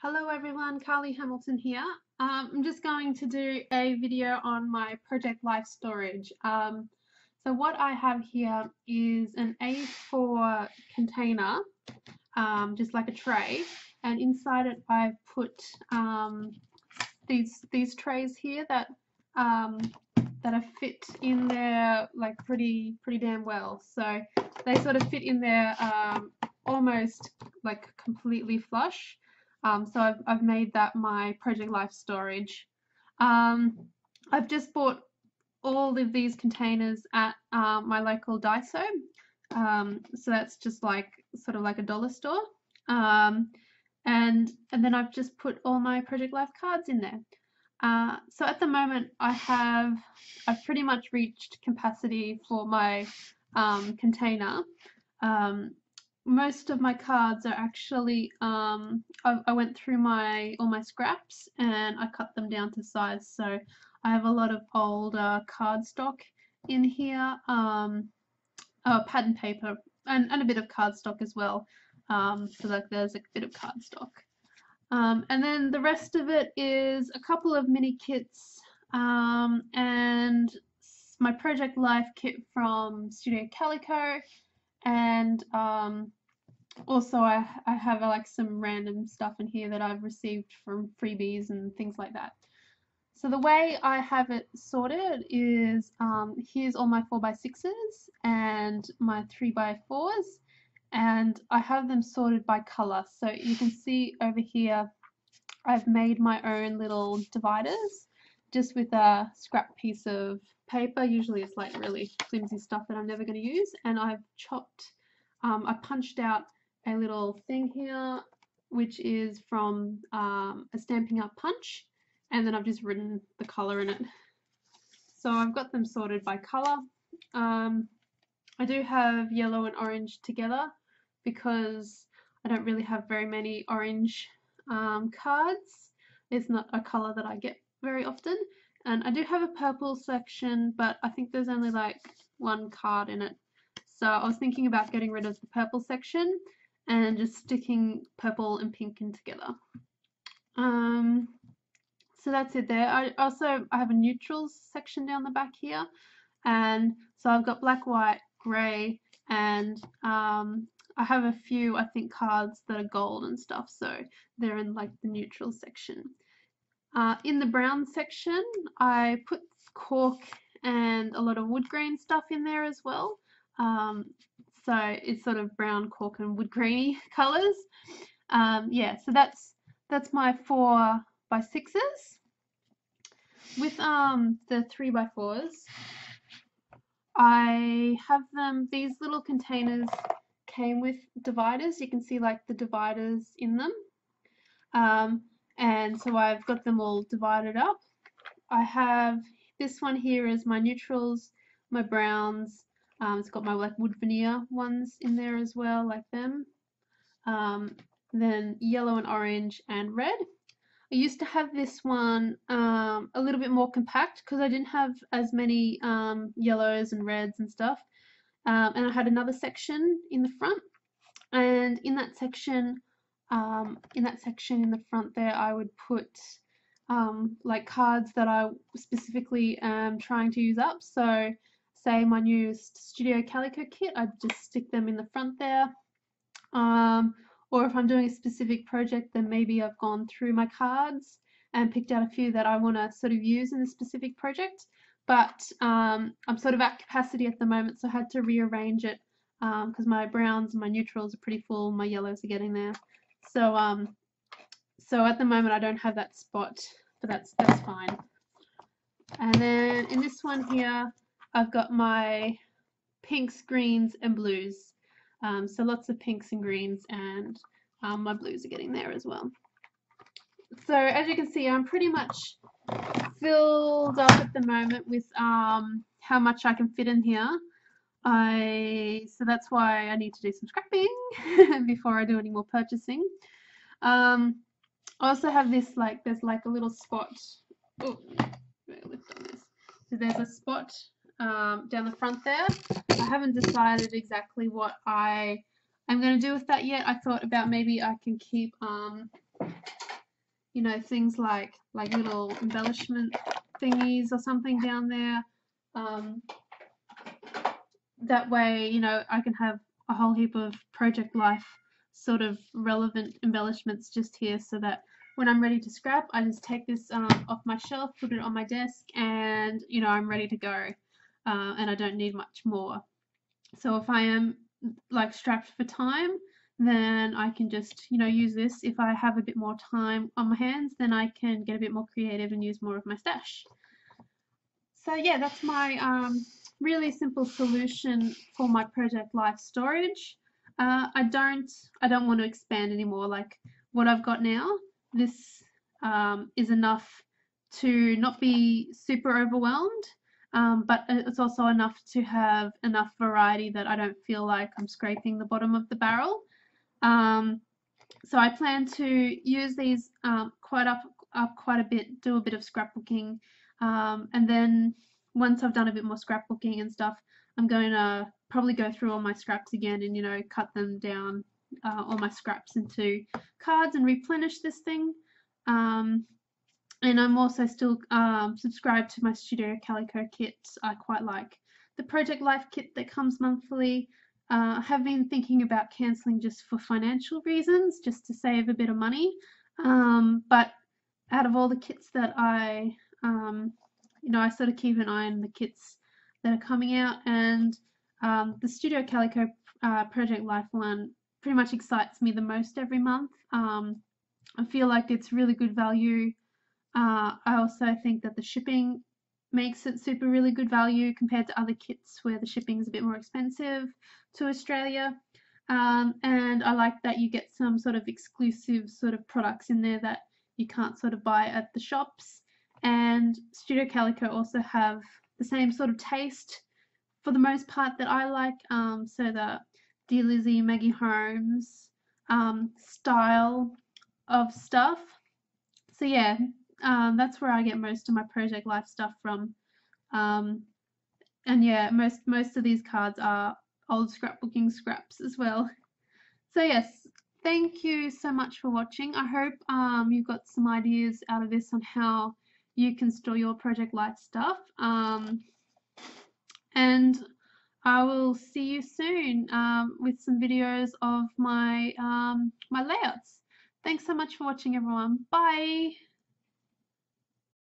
Hello everyone, Carlie Hamilton here. I'm just going to do a video on my project life storage. So what I have here is an A4 container, just like a tray, and inside it I've put these trays here that I fit in there like pretty damn well. So they sort of fit in there almost like completely flush. So I've made that my project life storage. I've just bought all of these containers at my local Daiso. So that's just like sort of like a dollar store. And then I've just put all my project life cards in there. So at the moment I've pretty much reached capacity for my container. Most of my cards are actually I went through all my scraps and I cut them down to size, so I have a lot of older cardstock in here, pad and paper, and a bit of cardstock as well. So like there's a bit of cardstock. And then the rest of it is a couple of mini kits and my project life kit from Studio Calico, and also I have like some random stuff in here that I've received from freebies and things like that. So the way I have it sorted is here's all my 4x6s and my 3x4s, and I have them sorted by color. So you can see over here I've made my own little dividers just with a scrap piece of paper. Usually it's like really flimsy stuff that I'm never going to use, and I've chopped, I punched out a little thing here which is from a Stampin' Up punch, and then I've just written the color in it. So I've got them sorted by color. I do have yellow and orange together because I don't really have very many orange cards. It's not a color that I get very often. And I do have a purple section, but I think there's only like one card in it. So I was thinking about getting rid of the purple section and just sticking purple and pink in together. So that's it there. I have a neutrals section down the back here, and so I've got black, white, grey, and I have a few, I think, cards that are gold and stuff, so they're in like the neutral section. In the brown section, I put cork and a lot of wood grain stuff in there as well. So it's sort of brown, cork, and wood grainy colours. Yeah, so that's my 4x6s. With the 3x4s, I have them, these little containers came with dividers. You can see like the dividers in them. And so I've got them all divided up. I have this one here is my neutrals, my browns. It's got my like wood veneer ones in there as well, like them. Then yellow and orange and red. I used to have this one a little bit more compact because I didn't have as many yellows and reds and stuff. And I had another section in the front, and in that section in the front there, I would put like cards that I specifically am trying to use up. So say my new Studio Calico kit, I'd just stick them in the front there. Or if I'm doing a specific project, then maybe I've gone through my cards and picked out a few that I want to sort of use in a specific project. But I'm sort of at capacity at the moment, so I had to rearrange it because my browns and my neutrals are pretty full, my yellows are getting there. So so at the moment I don't have that spot, but that's fine. And then in this one here, I've got my pinks, greens, and blues. So lots of pinks and greens, and my blues are getting there as well. So as you can see, I'm pretty much filled up at the moment with how much I can fit in here. So that's why I need to do some scrapping before I do any more purchasing. I also have this, like, there's like a little spot. Oh, lift on this. So there's a spot down the front there. I haven't decided exactly what I'm going to do with that yet. I thought about maybe I can keep you know, things like little embellishment thingies or something down there. That way, you know, I can have a whole heap of project life sort of relevant embellishments just here, so that when I'm ready to scrap, I just take this off my shelf, put it on my desk, and you know, I'm ready to go, and I don't need much more. So if I am like strapped for time, then I can just, you know, use this. If I have a bit more time on my hands, then I can get a bit more creative and use more of my stash. So yeah, that's my really simple solution for my project life storage. I don't want to expand anymore. Like what I've got now, this is enough to not be super overwhelmed, but it's also enough to have enough variety that I don't feel like I'm scraping the bottom of the barrel. Um, so I plan to use these quite a bit, do a bit of scrapbooking, and then once I've done a bit more scrapbooking and stuff, I'm going to probably go through all my scraps again and, you know, cut them down, all my scraps into cards and replenish this thing. And I'm also still subscribed to my Studio Calico kit. I quite like the Project Life kit that comes monthly. I have been thinking about cancelling just for financial reasons, just to save a bit of money. But out of all the kits that you know, I sort of keep an eye on the kits that are coming out, and the Studio Calico Project Life one pretty much excites me the most every month. I feel like it's really good value. I also think that the shipping makes it super really good value compared to other kits where the shipping is a bit more expensive to Australia. And I like that you get some sort of exclusive sort of products in there that you can't sort of buy at the shops. And Studio Calico also have the same sort of taste for the most part that I like. So the Dear Lizzie, Maggie Holmes style of stuff. So yeah, that's where I get most of my project life stuff from. Um, and yeah, most of these cards are old scrapbooking scraps as well. So yes, thank you so much for watching. I hope you got some ideas out of this on how you can store your project life stuff. And I will see you soon with some videos of my my layouts. Thanks so much for watching, everyone. Bye.